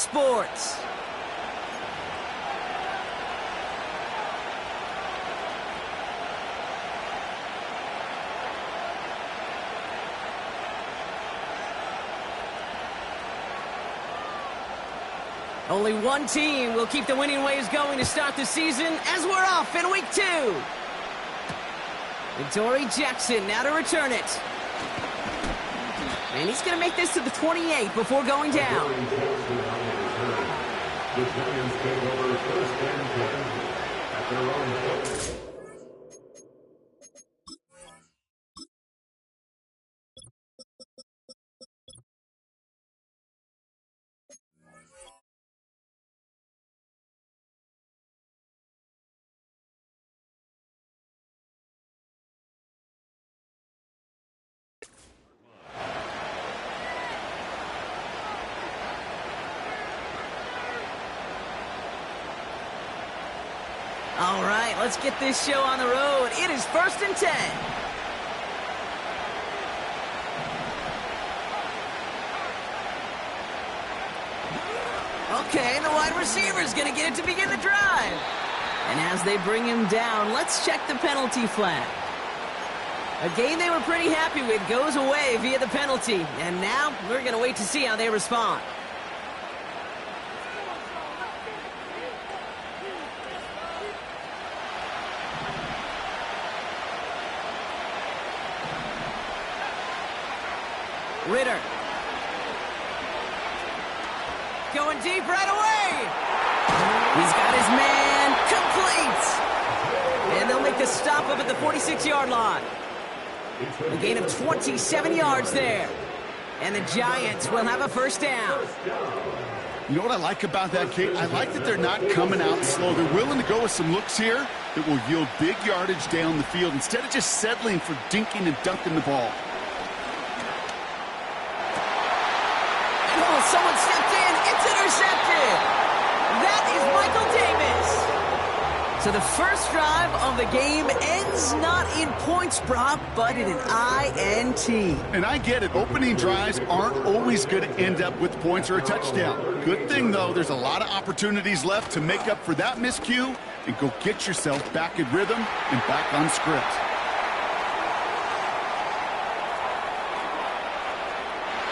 sports. Only one team will keep the winning waves going to start the season as we're off in week 2. Adoree Jackson now to return it. And he's going to make this to the 28 before going down. The Giants take over first and 10 at their own 40. All right, let's get this show on the road. It is first and 10. Okay, the wide receiver's going to get it to begin the drive. And as they bring him down, let's check the penalty flag. A game they were pretty happy with goes away via the penalty. And now we're going to wait to see how they respond. Ritter. Going deep right away. He's got his man complete. And they'll make the stop up at the 46-yard line. A gain of 27 yards there. And the Giants will have a first down. You know what I like about that, Kate? I like that they're not coming out slow. They're willing to go with some looks here that will yield big yardage down the field instead of just settling for dinking and dunking the ball. Oh, someone stepped in. It's intercepted. That is Michael Davis. So the first drive of the game ends not in points, Brock, but in an INT. And I get it. Opening drives aren't always going to end up with points or a touchdown. Good thing, though, there's a lot of opportunities left to make up for that miscue and go get yourself back in rhythm and back on script.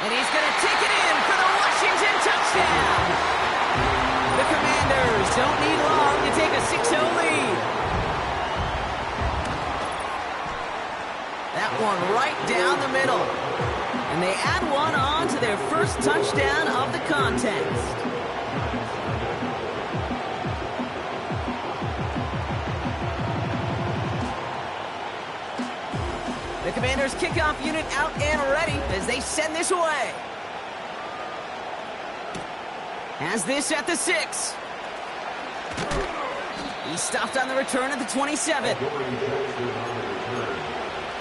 And he's going to take it in for the Washington touchdown. The Commanders don't need long to take a 6-0 lead. That one right down the middle. And they add one on to their first touchdown of the contest. The Commanders' kickoff unit out and ready as they send this away. Has this at the 6. He stopped on the return at the 27.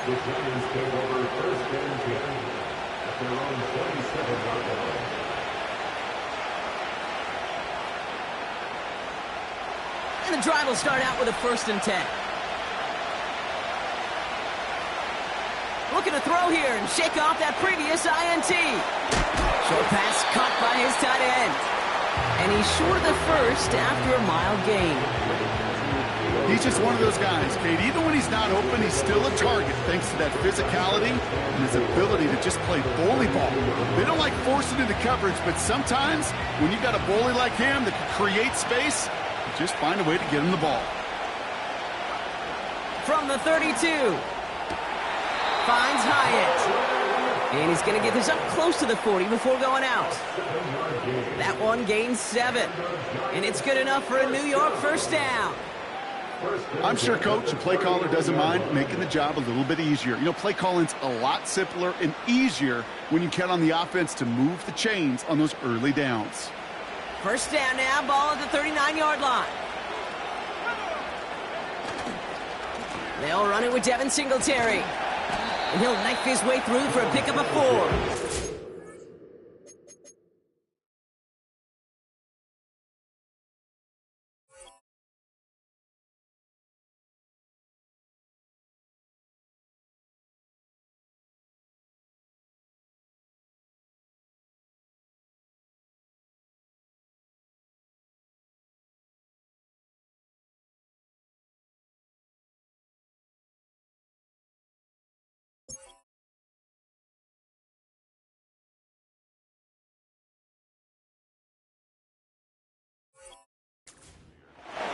The Giants take over first and 10 at their own 27-yard line. And the drive will start out with a first and 10. Looking to throw here and shake off that previous INT. Short pass caught by his tight end. And he's short of the first after a mild gain. He's just one of those guys, Kate. Even when he's not open, he's still a target thanks to that physicality and his ability to just play bully ball. They don't like forcing into coverage, but sometimes when you've got a bully like him that can create space, you just find a way to get him the ball. From the 32. Finds Hyatt. And he's going to get this up close to the 40 before going out. That one gains 7. And it's good enough for a New York first down. I'm sure coach and play caller doesn't mind making the job a little bit easier. You know, play calling's a lot simpler and easier when you count on the offense to move the chains on those early downs. First down now, ball at the 39-yard line. They'll run it with Devin Singletary. And he'll knife his way through for a pickup of 4.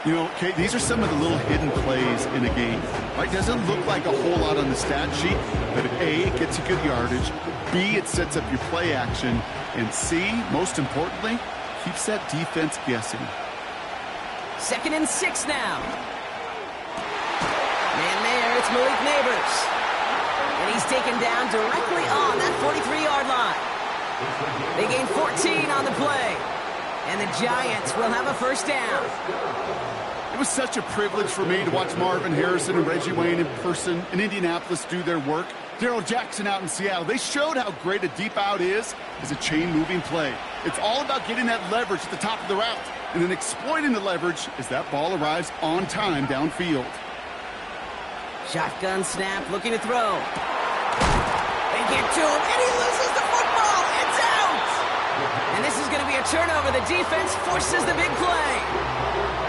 You know, Kate, these are some of the little hidden plays in a game. Right? Doesn't look like a whole lot on the stat sheet, but A, it gets you good yardage. B, it sets up your play action. And C, most importantly, keeps that defense guessing. 2nd and 6 now. Man there, it's Malik Neighbors. And he's taken down directly on that 43-yard line. They gain 14 on the play. And the Giants will have a first down. It was such a privilege for me to watch Marvin Harrison and Reggie Wayne in person in Indianapolis do their work. Darrell Jackson out in Seattle. They showed how great a deep out is as a chain-moving play. It's all about getting that leverage at the top of the route and then exploiting the leverage as that ball arrives on time downfield. Shotgun snap, looking to throw. They get to him, and he loses the football. It's out! And this is going to be a turnover. The defense forces the big play.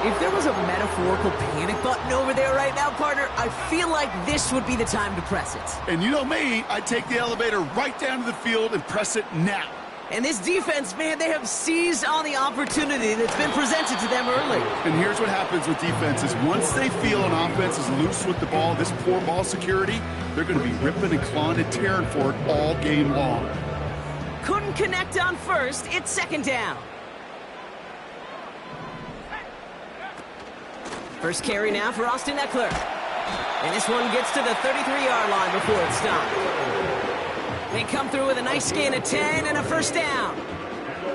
If there was a metaphorical panic button over there right now, partner, I feel like this would be the time to press it. And you know me, I'd take the elevator right down to the field and press it now. And this defense, man, they have seized on the opportunity that's been presented to them early. And here's what happens with defenses. Once they feel an offense is loose with the ball, this poor ball security, they're going to be ripping and clawing and tearing for it all game long. Couldn't connect on first. It's 2nd down. First carry now for Austin Eckler. And this one gets to the 33-yard line before it's stopped. They come through with a nice gain of 10 and a first down.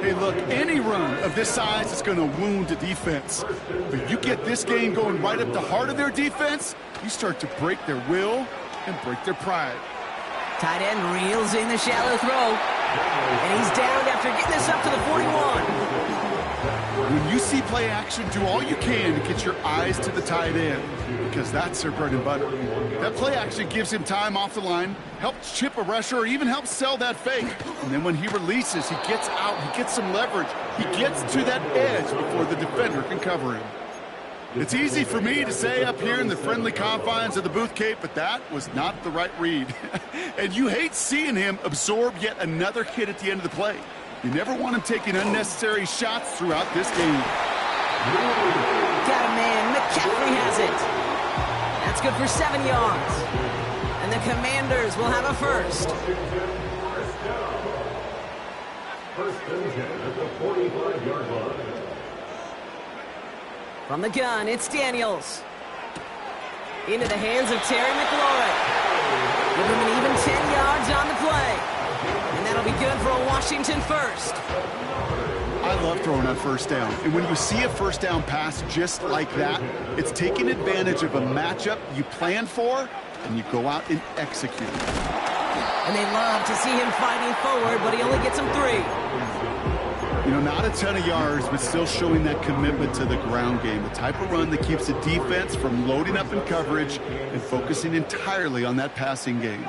Hey, look, any run of this size is going to wound the defense. But you get this game going right up the heart of their defense, you start to break their will and break their pride. Tight end reels in the shallow throw. And he's downed after getting this up to the 41. When you see play action, do all you can to get your eyes to the tight end, because that's their bread and butter. That play action gives him time off the line, helps chip a rusher, or even helps sell that fake. And then when he releases, he gets out, he gets some leverage. He gets to that edge before the defender can cover him. It's easy for me to say up here in the friendly confines of the Booth Cape, but that was not the right read. And you hate seeing him absorb yet another hit at the end of the play. You never want him taking unnecessary shots throughout this game. Got a man. McCaffrey has it. That's good for 7 yards. And the Commanders will have a first. First and 10 at the 45-yard line. From the gun, it's Daniels. Into the hands of Terry McLaurin. Give him an even 10 yards on the play. And that'll be good for a Washington first. I love throwing on first down. And when you see a first down pass just like that, it's taking advantage of a matchup you planned for, and you go out and execute. And they love to see him fighting forward, but he only gets them 3. You know, not a ton of yards, but still showing that commitment to the ground game. The type of run that keeps the defense from loading up in coverage and focusing entirely on that passing game.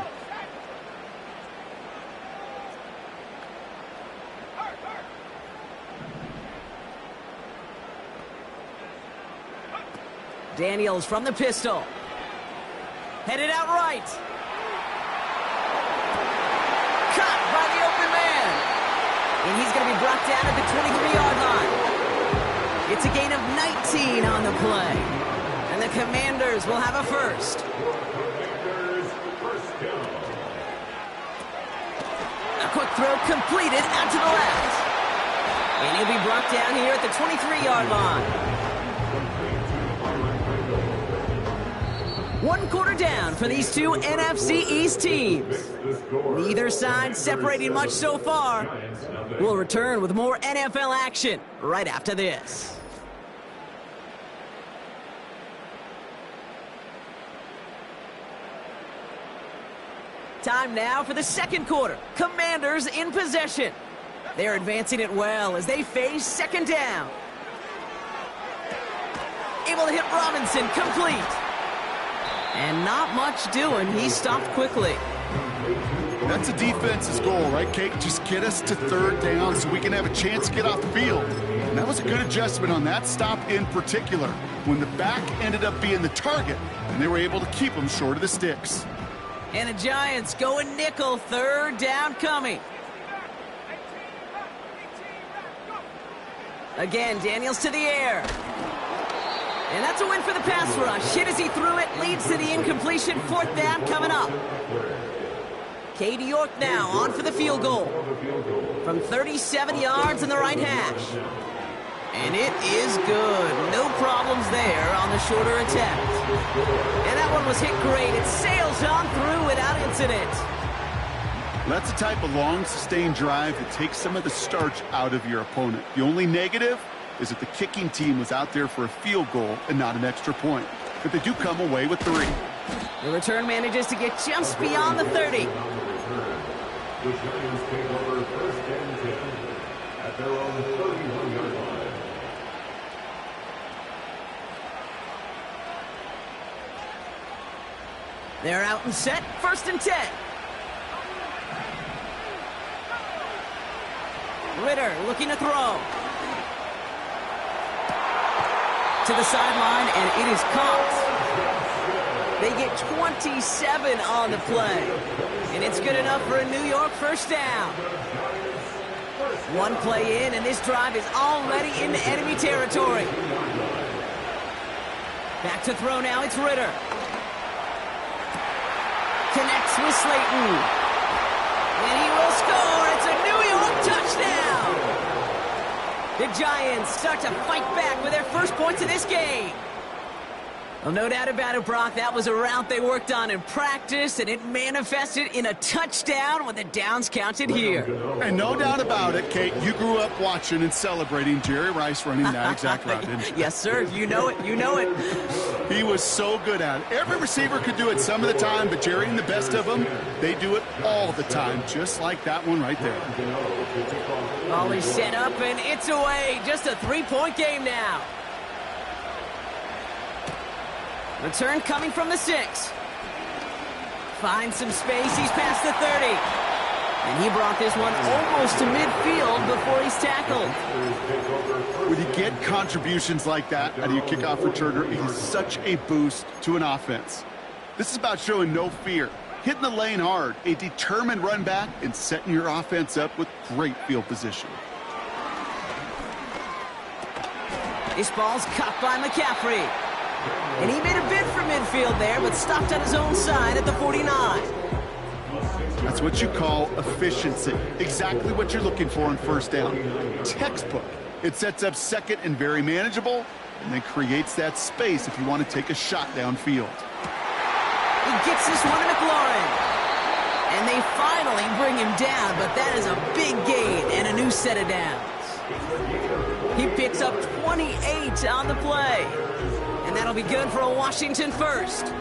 Daniels from the pistol. Headed out right. Caught by the open man. And he's going to be brought down at the 23-yard line. It's a gain of 19 on the play. And the Commanders will have a first. A quick throw completed out to the left. And he'll be brought down here at the 23-yard line. 1 quarter down for these two NFC East teams. Neither side separating much so far. We'll return with more NFL action right after this. Time now for the second quarter. Commanders in possession. They're advancing it well as they face second down. Able to hit Robinson, complete. And not much doing. He stopped quickly. That's a defense's goal, right, Kate? Just get us to third down so we can have a chance to get off the field. And that was a good adjustment on that stop in particular, when the back ended up being the target, and they were able to keep him short of the sticks. And the Giants going nickel, third down coming. Again, Daniels to the air. And that's a win for the pass rush. Hit as he threw it, leads to the incompletion. 4th down coming up. Katie York now on for the field goal from 37 yards in the right hash. And it is good. No problems there on the shorter attempt. And that one was hit great. It sails on through without incident. That's the type of long, sustained drive that takes some of the starch out of your opponent. The only negative is that the kicking team was out there for a field goal and not an extra point. But they do come away with 3. The return manages to get just beyond the 30. The Giants take over 1st and 10 at their own 31-yard line. They're out and set. 1st and 10. Ritter looking to throw. To the sideline, and it is caught. They get 27 on the play. And it's good enough for a New York 1st down. 1 play in, and this drive is already into enemy territory. Back to throw now, it's Ritter. Connects with Slayton. And he will score. It's a New York touchdown. The Giants start to fight back with their first points of this game. Well, no doubt about it, Brock. That was a route they worked on in practice, and it manifested in a touchdown when the downs counted here. And no doubt about it, Kate, you grew up watching and celebrating Jerry Rice running that exact route, didn't you? Yes, sir. You know it. You know it. He was so good at it. Every receiver could do it some of the time, but Jerry and the best of them, they do it all the time, just like that one right there. Ball is set up, and it's away. Just a 3-point game now. Return coming from the 6. Finds some space. He's past the 30. And he brought this one almost to midfield before he's tackled. When you get contributions like that out of your kickoff returner, it is such a boost to an offense. This is about showing no fear, hitting the lane hard, a determined run back, and setting your offense up with great field position. This ball's caught by McCaffrey. And he made a bid for midfield there, but stopped on his own side at the 49. That's what you call efficiency. Exactly what you're looking for on 1st down. Textbook. It sets up 2nd and very manageable, and then creates that space if you want to take a shot downfield. He gets this one to McLaurin. And they finally bring him down, but that is a big gain and a new set of downs. He picks up 28 on the play. And that'll be good for a Washington 1st.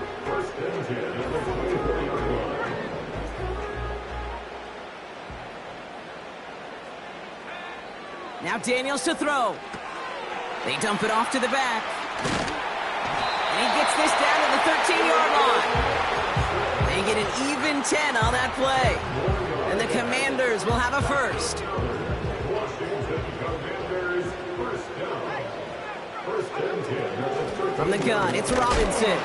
Now Daniels to throw. They dump it off to the back. And he gets this down to the 13-yard line. They get an even 10 on that play. And the Commanders will have a 1st. From the gun, it's Robinson.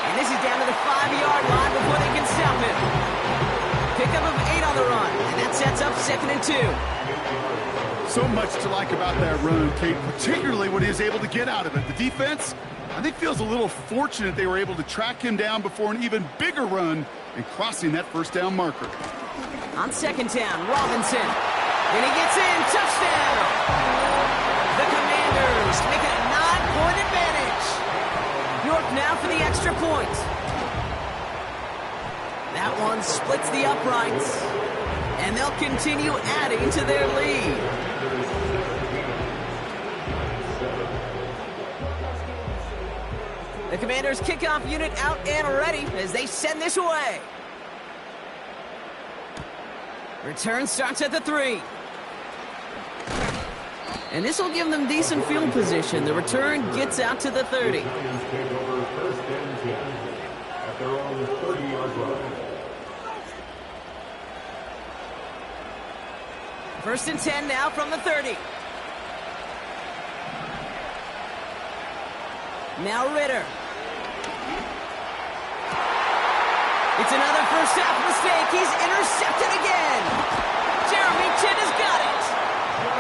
And this is down to the 5-yard line before they can stop him. Pickup of 8 on the run, and that sets up 2nd and 2. So much to like about that run, Kate, particularly what he was able to get out of it. The defense, I think, feels a little fortunate they were able to track him down before an even bigger run and crossing that 1st down marker. On 2nd down, Robinson. And he gets in, touchdown! The Commanders make it a 9-point advantage. York now for the extra point. That one splits the uprights. And they'll continue adding to their lead. The Commanders' kickoff unit out and ready as they send this away. Return starts at the 3. And this will give them decent field position. The return gets out to the 30. Take over 1st and 10 at their own 30-yard line. 1st and 10 now from the 30. Now Ritter. It's another first half mistake. He's intercepted again. Jeremy Chinn has got it.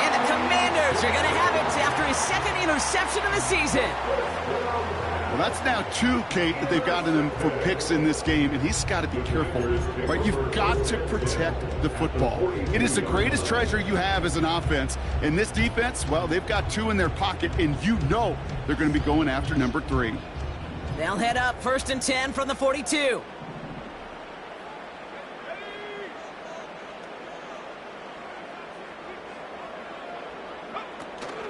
And the Commanders are going to have it after his second interception of the season. Well, that's now 2, Kate, that they've gotten him for picks in this game, and he's got to be careful. Right? You've got to protect the football. It is the greatest treasure you have as an offense. And this defense, well, they've got 2 in their pocket, and you know they're going to be going after number 3. They'll head up 1st and 10 from the 42.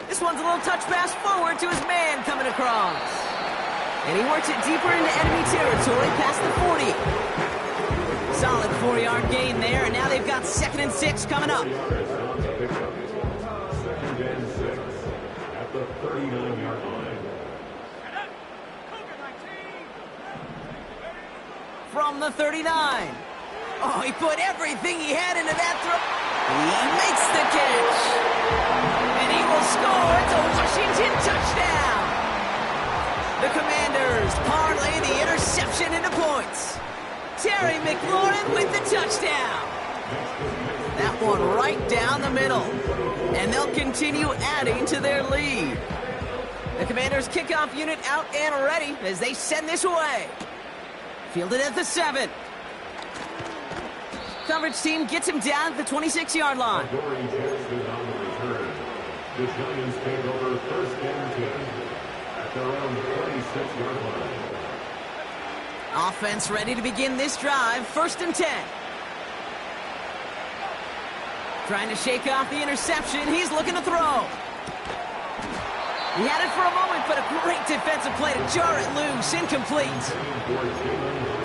This one's a little touch pass forward to his man coming across. And he works it deeper into enemy territory past the 40. Solid 4-yard gain there, and now they've got 2nd and 6 coming up. 2nd and 6 at the 39-yard line. From the 39. Oh, he put everything he had into that throw. He makes the catch. And he will score. It's a Washington touchdown. The Commanders parlay the interception into points. Terry McLaurin with the touchdown. That one right down the middle. And they'll continue adding to their lead. The Commanders kickoff unit out and ready as they send this away. Fielded at the 7. Coverage team gets him down at the 26-yard line. Dory Jackson on the return. The Giants take over 1st and 10 at their own 26-yard line. Offense ready to begin this drive. 1st and 10. Trying to shake off the interception. He's looking to throw. He had it for a moment, but a great defensive play to jar it loose. Incomplete.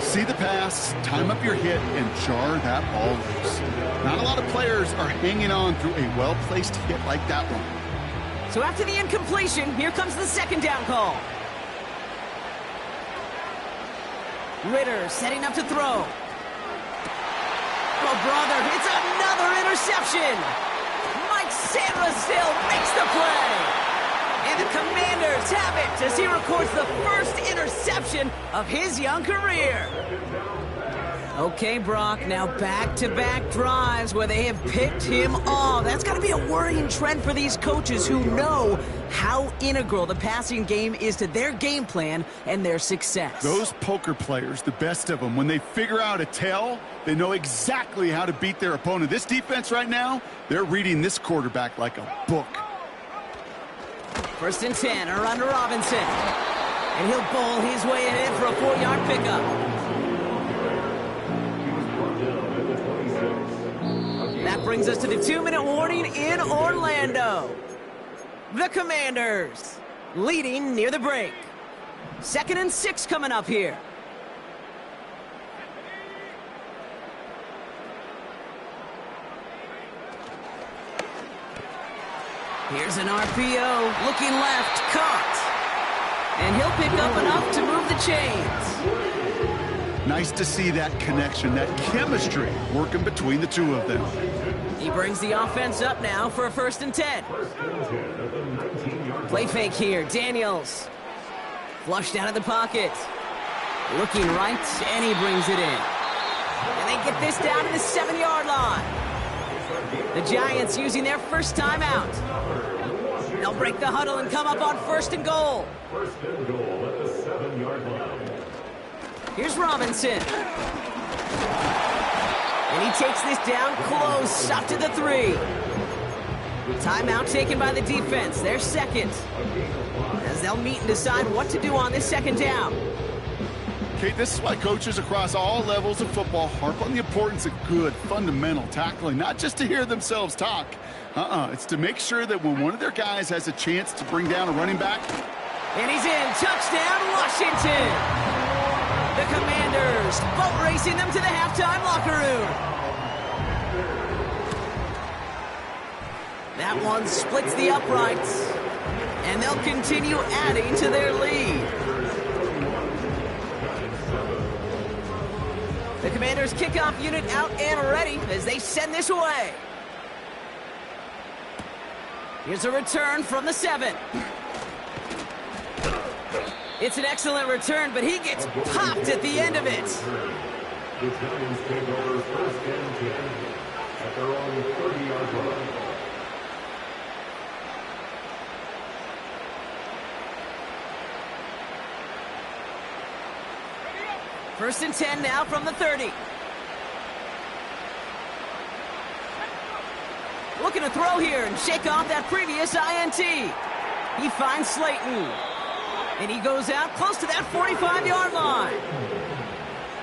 See the pass, time up your hit, and jar that ball loose. Not a lot of players are hanging on through a well-placed hit like that one. So after the incompletion, here comes the 2nd down call. Ritter setting up to throw. Oh, brother, it's another interception. Mike Sainristil makes the play. And the Commanders have it as he records the first interception of his young career. Okay, Brock, now back-to-back drives where they have picked him off. That's got to be a worrying trend for these coaches who know how integral the passing game is to their game plan and their success. Those poker players, the best of them, when they figure out a tell, they know exactly how to beat their opponent. This defense right now, they're reading this quarterback like a book. 1st and 10, around to Robinson. And he'll bowl his way ahead for a 4-yard pickup. That brings us to the 2-minute warning in Orlando. The Commanders leading near the break. 2nd and 6 coming up here. Here's an RPO, looking left, caught. And he'll pick up enough to move the chains. Nice to see that connection, that chemistry working between the 2 of them. He brings the offense up now for a 1st and 10. Play fake here, Daniels. Flushed out of the pocket. Looking right, and he brings it in. And they get this down to the 7-yard line. The Giants using their first timeout. They'll break the huddle and come up on 1st and goal. 1st and goal at the 7-yard line. Here's Robinson. And he takes this down close, up to the 3. Timeout taken by the defense, their 2nd. As they'll meet and decide what to do on this 2nd down. Okay, this is why coaches across all levels of football harp on the importance of good, fundamental tackling, not just to hear themselves talk. It's to make sure that when one of their guys has a chance to bring down a running back. And he's in. Touchdown, Washington. The Commanders boat racing them to the halftime locker room. That one splits the uprights. And they'll continue adding to their lead. The Commanders kickoff unit out and ready as they send this away. Here's a return from the 7. It's an excellent return, but he gets popped at the end of it. The Giants take over 1st and 10 at their own 30-yard line. First and 10 now from the 30. Looking to throw here and shake off that previous INT. He finds Slayton. And he goes out close to that 45-yard line.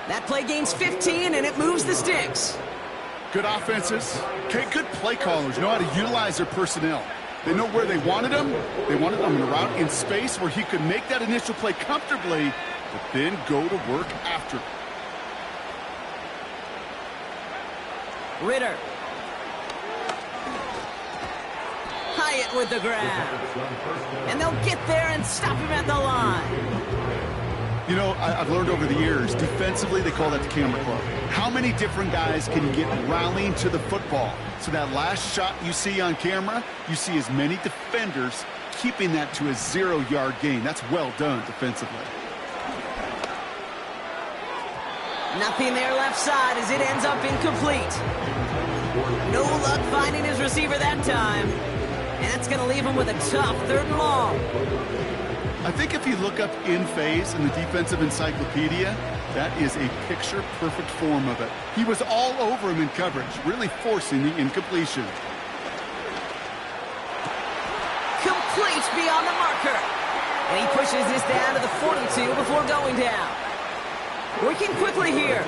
That play gains 15, and it moves the sticks. Good offenses. Okay, good play callers know how to utilize their personnel. They know where they wanted him. They wanted him in a route in space where he could make that initial play comfortably, but then go to work after. Ritter. Hyatt with the grab. And they'll get there and stop him at the line. You know, I've learned over the years, defensively, they call that the camera club. How many different guys can you get rallying to the football? So that last shot you see on camera, you see as many defenders keeping that to a 0-yard gain. That's well done defensively. Nothing there left side as it ends up incomplete. No luck finding his receiver that time. And that's going to leave him with a tough 3rd and long. I think if you look up in phase in the defensive encyclopedia, that is a picture-perfect form of it. He was all over him in coverage, really forcing the incompletion. Complete beyond the marker. And he pushes this down to the 42 before going down. Working quickly here.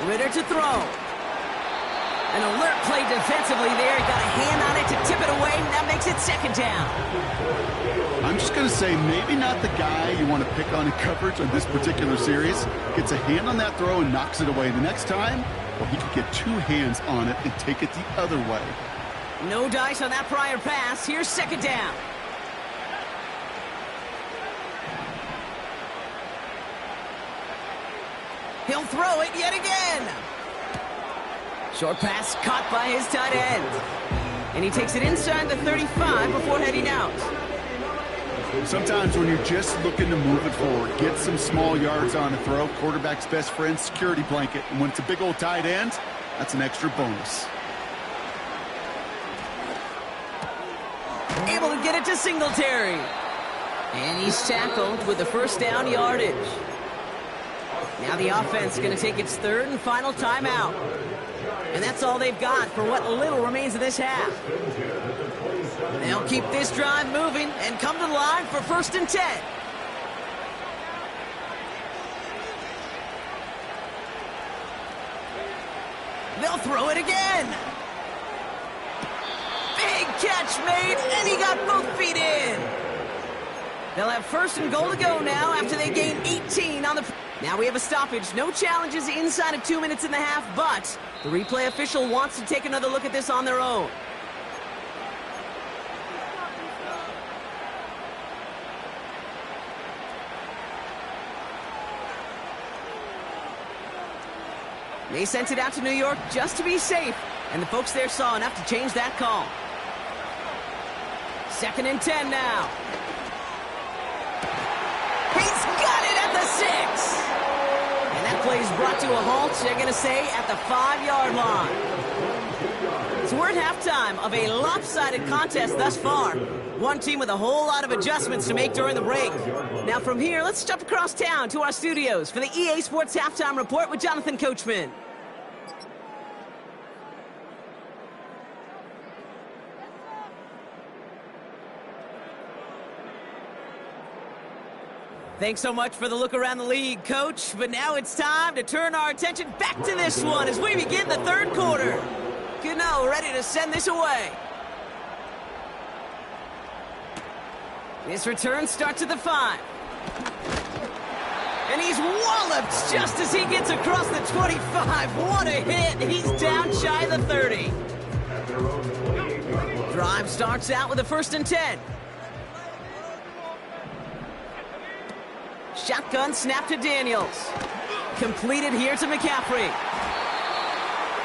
Ritter to throw. An alert play defensively there. He got a hand on it to tip it away, and that makes it 2nd down. I'm just going to say maybe not the guy you want to pick on in coverage on this particular series. Gets a hand on that throw and knocks it away. The next time, well, he could get 2 hands on it and take it the other way. No dice on that prior pass. Here's 2nd down. He'll throw it yet again. Short pass caught by his tight end. And he takes it inside the 35 before heading out. Sometimes when you're just looking to move it forward, get some small yards on a throw, quarterback's best friend, security blanket. And when it's a big old tight end, that's an extra bonus. Able to get it to Singletary. And he's tackled with the 1st down yardage. Now the offense is going to take its 3rd and final timeout. And that's all they've got for what little remains of this half. They'll keep this drive moving and come to the line for 1st and 10. They'll throw it again. Big catch made, and he got both feet in. They'll have 1st and goal to go now after they gain 18 on the... Now we have a stoppage. No challenges inside of 2 minutes and a half, but the replay official wants to take another look at this on their own. They sent it out to New York just to be safe, and the folks there saw enough to change that call. 2nd and 10 now. He's got it at the 6. And that play is brought to a halt, they're going to say, at the 5-yard line. So we're at halftime of a lopsided contest thus far. One team with a whole lot of adjustments to make during the break. Now from here, let's jump across town to our studios for the EA Sports Halftime Report with Jonathan Coachman. Thanks so much for the look around the league, Coach. But now it's time to turn our attention back to this one as we begin the 3rd quarter. Gano ready to send this away. This return starts at the 5. And he's walloped just as he gets across the 25. What a hit. He's down shy of the 30. Drive starts out with a 1st and 10. Shotgun snap to Daniels. Completed here to McCaffrey.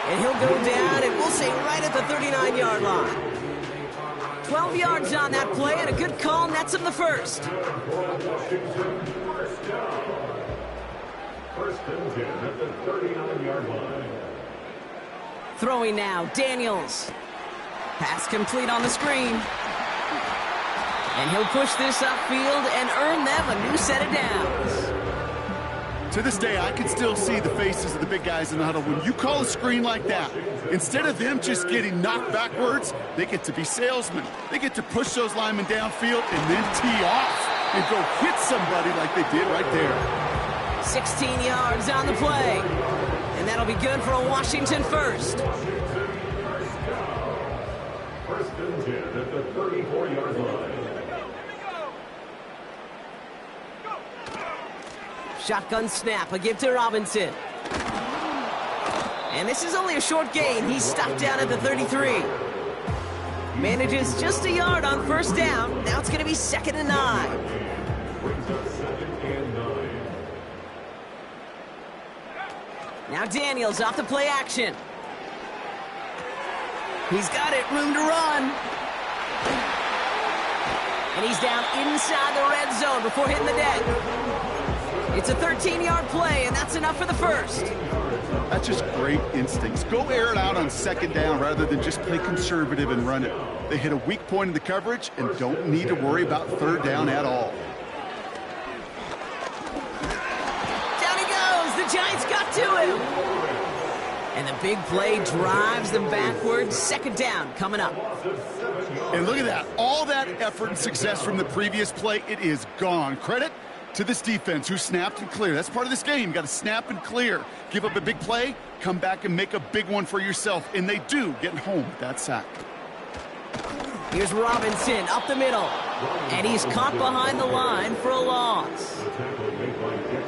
And he'll go down, and we'll say right at the 39-yard line. 12 yards on that play, and a good call nets him the 1st. 1st and 10 at the 39-yard line. Throwing now, Daniels. Pass complete on the screen. And he'll push this upfield and earn them a new set of downs. To this day, I can still see the faces of the big guys in the huddle. When you call a screen like that, instead of them just getting knocked backwards, they get to be salesmen. They get to push those linemen downfield and then tee off and go hit somebody like they did right there. 16 yards on the play. And that'll be good for a Washington first. First and 10 at the 34-yard line. Shotgun snap, a give to Robinson. And this is only a short gain. He's stopped down at the 33. Manages just a yard on first down. Now it's going to be 2nd and 9. Brings up 2nd and 9. Now Daniels off the play action. He's got it, room to run. And he's down inside the red zone before hitting the deck. It's a 13-yard play, and that's enough for the first. That's just great instincts. Go air it out on 2nd down rather than just play conservative and run it. They hit a weak point in the coverage and don't need to worry about 3rd down at all. Down he goes. The Giants got to him. And the big play drives them backwards. 2nd down coming up. And look at that. All that effort and success from the previous play, it is gone. Credit to this defense who snapped and cleared. That's part of this game. You got to snap and clear. Give up a big play, come back and make a big one for yourself. And they do, getting home with that sack. Here's Robinson up the middle. And he's caught behind the line for a loss.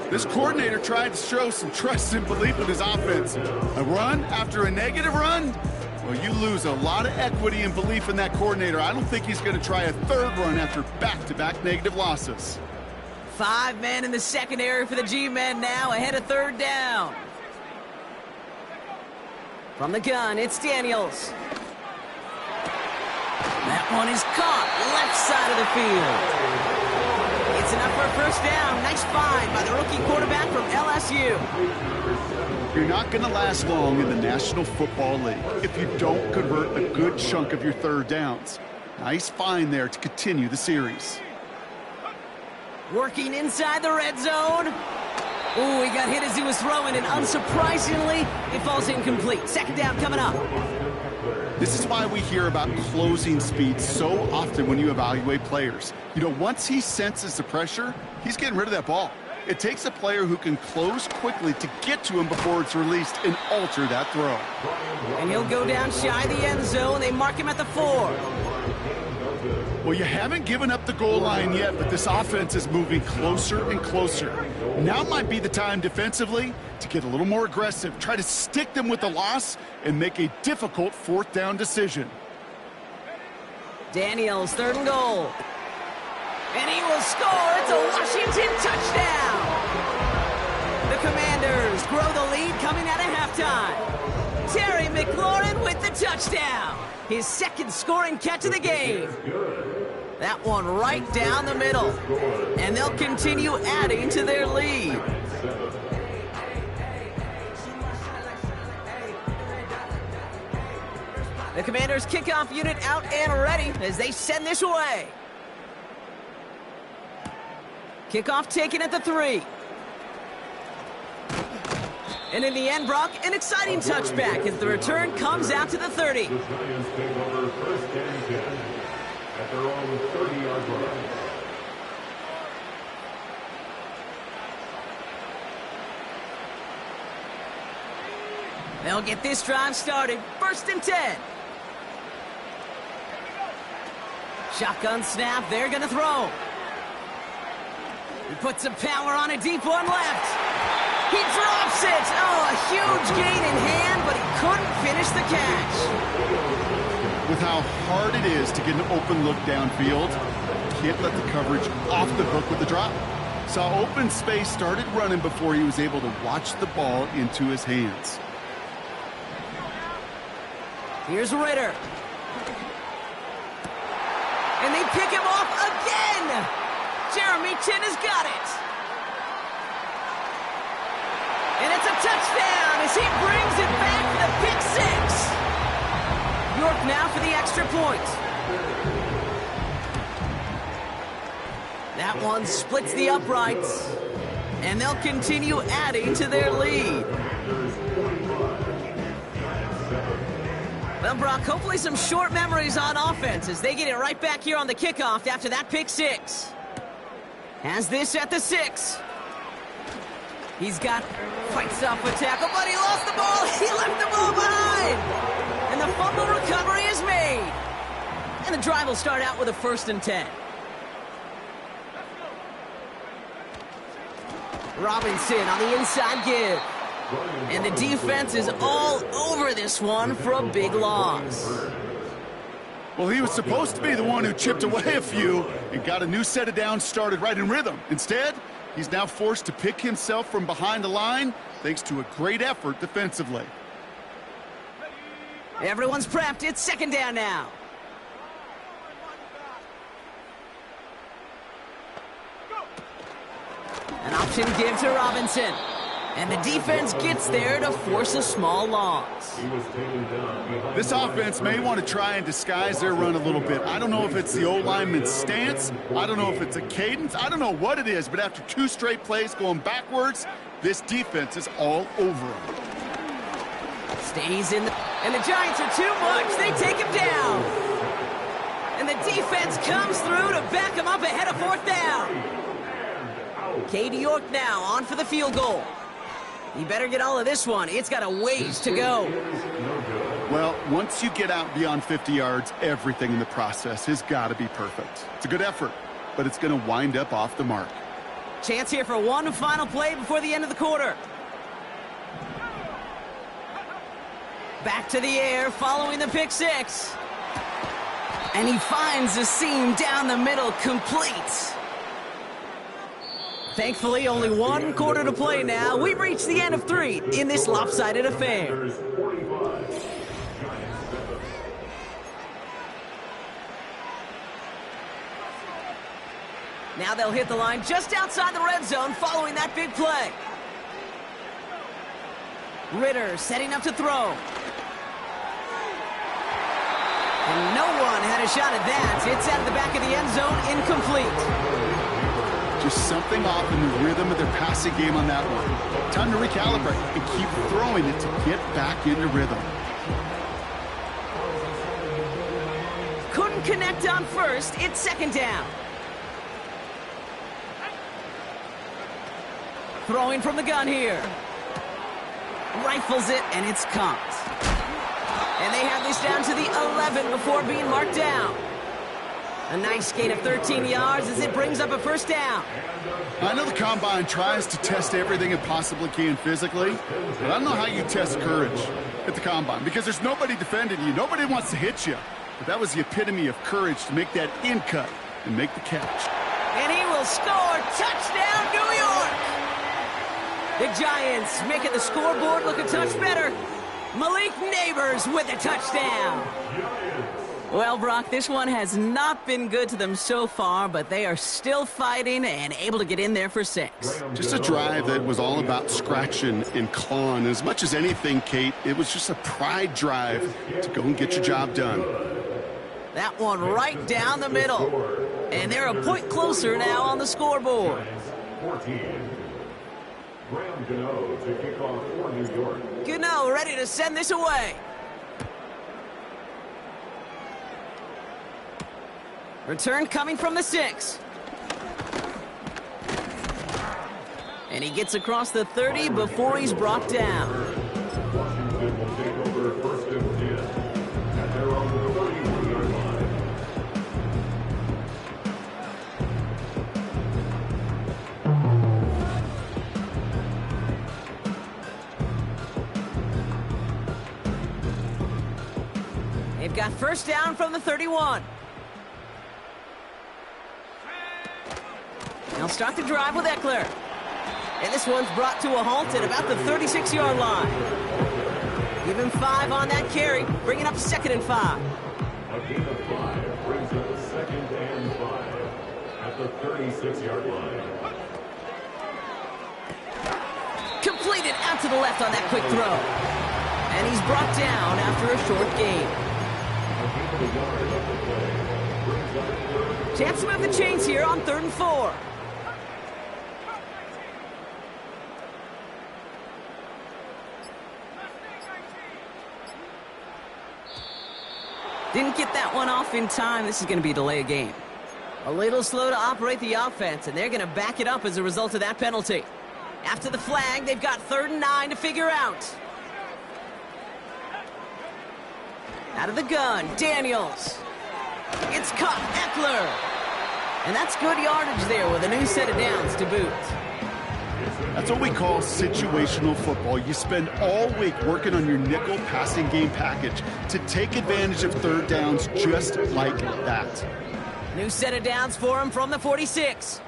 This coordinator tried to show some trust and belief in his offense. A run after a negative run? Well, you lose a lot of equity and belief in that coordinator. I don't think he's going to try a 3rd run after back-to-back negative losses. 5 men in the secondary for the G-men now, ahead of 3rd down. From the gun, it's Daniels. That one is caught, left side of the field. It's enough for a first down. Nice find by the rookie quarterback from LSU. You're not going to last long in the National Football League if you don't convert a good chunk of your 3rd downs. Nice find there to continue the series. Working inside the red zone. Ooh, he got hit as he was throwing, and unsurprisingly, it falls incomplete. 2nd down coming up. This is why we hear about closing speed so often when you evaluate players. You know, once he senses the pressure, he's getting rid of that ball. It takes a player who can close quickly to get to him before it's released and alter that throw. And he'll go down shy of the end zone. They mark him at the 4. Well, you haven't given up the goal line yet, but this offense is moving closer and closer. Now might be the time defensively to get a little more aggressive, try to stick them with the loss, and make a difficult 4th down decision. Daniels, 3rd and goal. And he will score. It's a Washington touchdown. The Commanders grow the lead coming out of halftime. Terry McLaurin with the touchdown. His 2nd scoring catch of the game. That one right down the middle. And they'll continue adding to their lead. The Commanders' kickoff unit out and ready as they send this away. Kickoff taken at the 3. And in the end, Brock, an exciting touchback as the return comes out to the 30. The Giants take over 1st and 10 at their own 30-yard line. They'll get this drive started. 1st and 10. Shotgun snap. They're going to throw. He puts some power on a deep one left. He drops it. Oh, a huge gain in hand, but he couldn't finish the catch. With how hard it is to get an open look downfield, can't let the coverage off the hook with the drop. Saw open space, started running before he was able to watch the ball into his hands. Here's Ritter. And they pick him off again. Jeremy Chinn has got it. And it's a touchdown as he brings it back for the pick 6. York now for the extra point. That one splits the uprights. and they'll continue adding to their lead. Well, Brock, hopefully some short memories on offense as they get it right back here on the kickoff after that pick six. Has this at the 6. He's got, fights off a tackle, but he lost the ball. He left the ball behind. And the fumble recovery is made. And the drive will start out with a 1st and 10. Robinson on the inside give. And the defense is all over this one for a big loss. Well, he was supposed to be the one who chipped away a few and got a new set of downs started right in rhythm. Instead, he's now forced to pick himself from behind the line thanks to a great effort defensively. Everyone's prepped. It's 2nd down now. An option give to Robinson. And the defense gets there to force a small loss. This offense may want to try and disguise their run a little bit. I don't know if it's the O-lineman's stance. I don't know if it's a cadence. I don't know what it is, but after 2 straight plays going backwards, this defense is all over him. Stays in the... And the Giants are too much. They take him down. And the defense comes through to back him up ahead of 4th down. Cade York now on for the field goal. You better get all of this one. It's got a ways to go. Well, once you get out beyond 50 yards, everything in the process has got to be perfect. It's a good effort, but it's going to wind up off the mark. Chance here for one final play before the end of the quarter. Back to the air following the pick six. And he finds the seam down the middle, complete. Thankfully, only 1 quarter to play now. We've reached the end of 3 in this lopsided affair. Now they'll hit the line just outside the red zone following that big play. Ritter setting up to throw. And no one had a shot at that. It's out of the back of the end zone, incomplete. Just something off in the rhythm of their passing game on that one. Time to recalibrate and keep throwing it to get back into rhythm. Couldn't connect on first. It's 2nd down. Throwing from the gun here. Rifles it, and it's caught. And they have this down to the 11 before being marked down. A nice gain of 13 yards as it brings up a 1st down. I know the Combine tries to test everything it possibly can physically, but I don't know how you test courage at the Combine because there's nobody defending you. Nobody wants to hit you. But that was the epitome of courage to make that in cut and make the catch. And he will score. Touchdown, New York! The Giants making the scoreboard look a touch better. Malik Neighbors with a touchdown. Well, Brock, this one has not been good to them so far, but they are still fighting and able to get in there for 6. Just a drive that was all about scratching and clawing. As much as anything, Kate, it was just a pride drive to go and get your job done. That one right down the middle. And they're a point closer now on the scoreboard. 14. Graham Gano to kick off for New York. Gano ready to send this away. Return coming from the 6. And he gets across the 30 before he's brought down. Washington will take over 1st and 10 at their own 31-yard line. They've got 1st down from the 31. They'll start the drive with Eckler. And this one's brought to a halt at about the 36-yard line. Give him 5 on that carry, bringing up 2nd and 5. A gain of 5 brings up 2nd and 5 at the 36-yard line. Completed out to the left on that quick throw. And he's brought down after a short gain. Chance to move the chains here on 3rd and 4. Didn't get that one off in time. This is going to be a delay of game. A little slow to operate the offense, and they're going to back it up as a result of that penalty. After the flag, they've got 3rd and 9 to figure out. Out of the gun, Daniels. It's caught, Eckler. And that's good yardage there with a new set of downs to boot. That's what we call situational football. You spend all week working on your nickel passing game package to take advantage of 3rd downs just like that. New set of downs for him from the 46.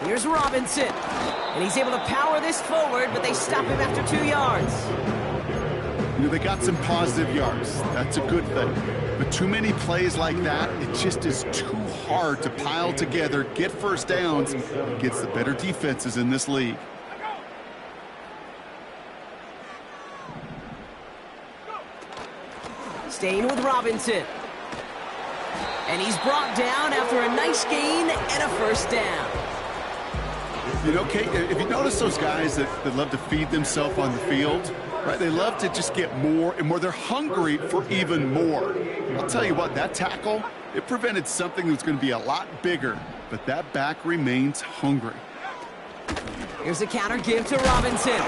Here's Robinson, and he's able to power this forward, but they stop him after 2 yards. You know, they got some positive yards. That's a good thing. But too many plays like that, it just is too hard to pile together, get 1st downs, against the better defenses in this league. Staying with Robinson. And he's brought down after a nice gain and a 1st down. You know, Kate, if you notice those guys that love to feed themselves on the field, right? They love to just get more and more. They're hungry for even more. I'll tell you what, that tackle, it prevented something that's going to be a lot bigger, but that back remains hungry. Here's a counter give to Robinson.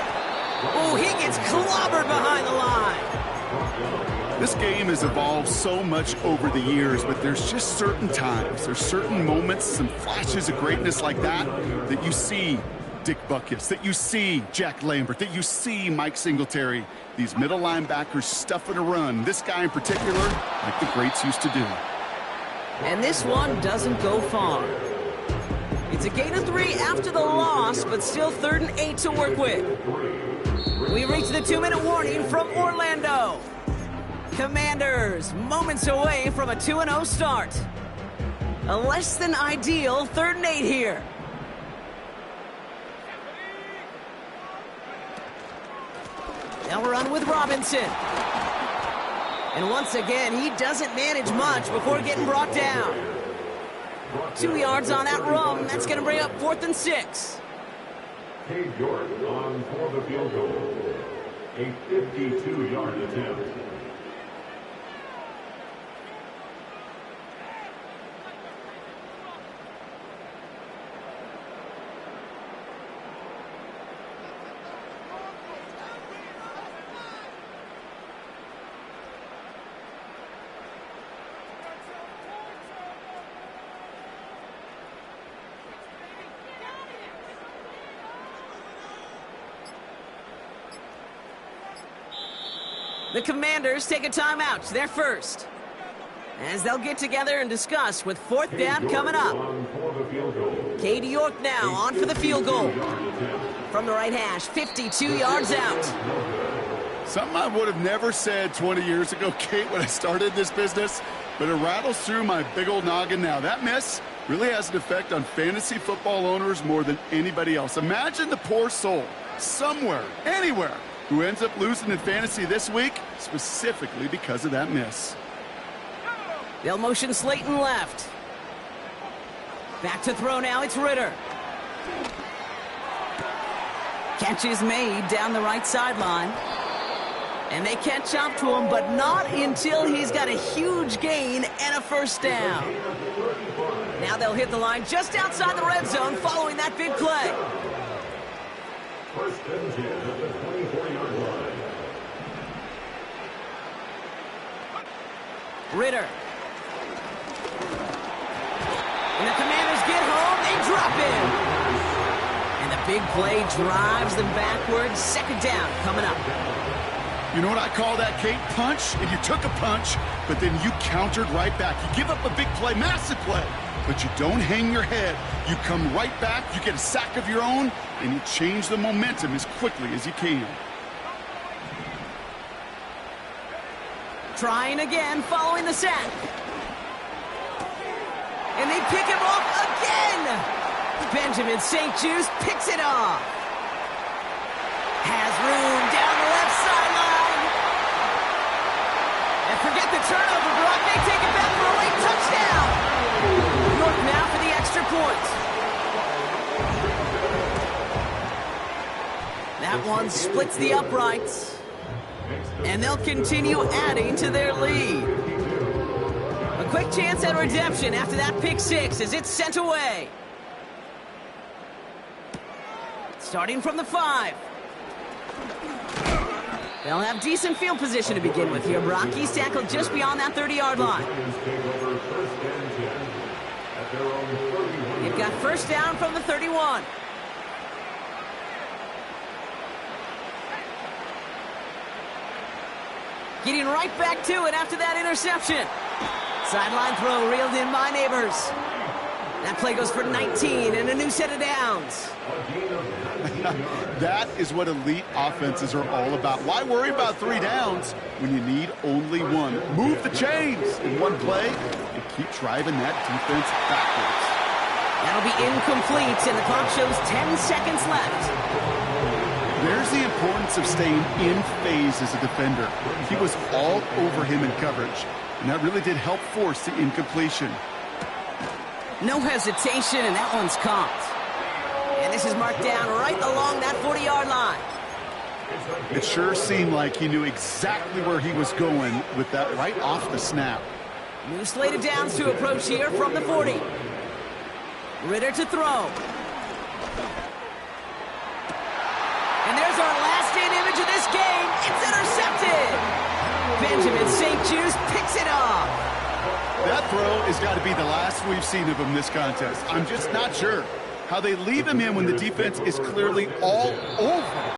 Oh, he gets clobbered behind the line. This game has evolved so much over the years, but there's just certain times, there's certain moments, some flashes of greatness like that, that you see Dick Butkus, that you see Jack Lambert, that you see Mike Singletary. These middle linebackers stuffing a run. This guy in particular, like the greats used to do. And this one doesn't go far. It's a gain of 3 after the loss, but still 3rd and 8 to work with. We reach the 2-minute warning from Orlando. Commanders moments away from a 2-0 start. A less than ideal 3rd and 8 here. Now we're on with Robinson. And once again, he doesn't manage much before getting brought down. 2 yards on that run. That's going to bring up 4th and 6. Cade York on for the field goal. A 52-yard attempt. The Commanders take a timeout. They're first. As they'll get together and discuss with 4th down coming up. Cade York now on for the field goal. From the right hash, 52 yards out. Something I would have never said 20 years ago, Kate, when I started this business, but it rattles through my big old noggin now. That miss really has an effect on fantasy football owners more than anybody else. Imagine the poor soul, somewhere, anywhere, who ends up losing in fantasy this week, specifically because of that miss. They'll motion Slayton left. Back to throw now, it's Ritter. Catch is made down the right sideline. And they catch up to him, but not until he's got a huge gain and a 1st down. Now they'll hit the line just outside the red zone following that big play. 1st and 10 at the 24-yard line. Ritter. And the Commanders get home, they drop him. And the big play drives them backwards. 2nd down coming up. You know what I call that, Kate? Punch, and you took a punch, but then you countered right back. You give up a big play, massive play, but you don't hang your head. You come right back, you get a sack of your own, and you change the momentum as quickly as you can. Trying again, following the sack. And they pick him off again. Benjamin St-Juste picks it off. Has room down the left sideline. And forget the turnover, Brock. They take it back for a late touchdown. York now for the extra point. That one splits the uprights. And they'll continue adding to their lead. A quick chance at redemption after that pick six as it's sent away. Starting from the 5. They'll have decent field position to begin with here, Brock. He's tackled just beyond that 30-yard line. They've got first down from the 31. Getting right back to it after that interception. Sideline throw reeled in by Neighbors. That play goes for 19 and a new set of downs. That is what elite offenses are all about. Why worry about 3 downs when you need only one? Move the chains in one play and keep driving that defense backwards. That'll be incomplete, and the clock shows 10 seconds left. There's the importance of staying in phase as a defender. He was all over him in coverage, and that really did help force the incompletion. No hesitation, and that one's caught. And this is marked down right along that 40-yard line. It sure seemed like he knew exactly where he was going with that right off the snap. New slate of downs to approach here from the 40. Ritter to throw. And there's our last-in image of this game. It's intercepted. Benjamin St-Juste picks it off. That throw has got to be the last we've seen of him this contest. I'm just not sure how they leave him in when the defense is clearly all over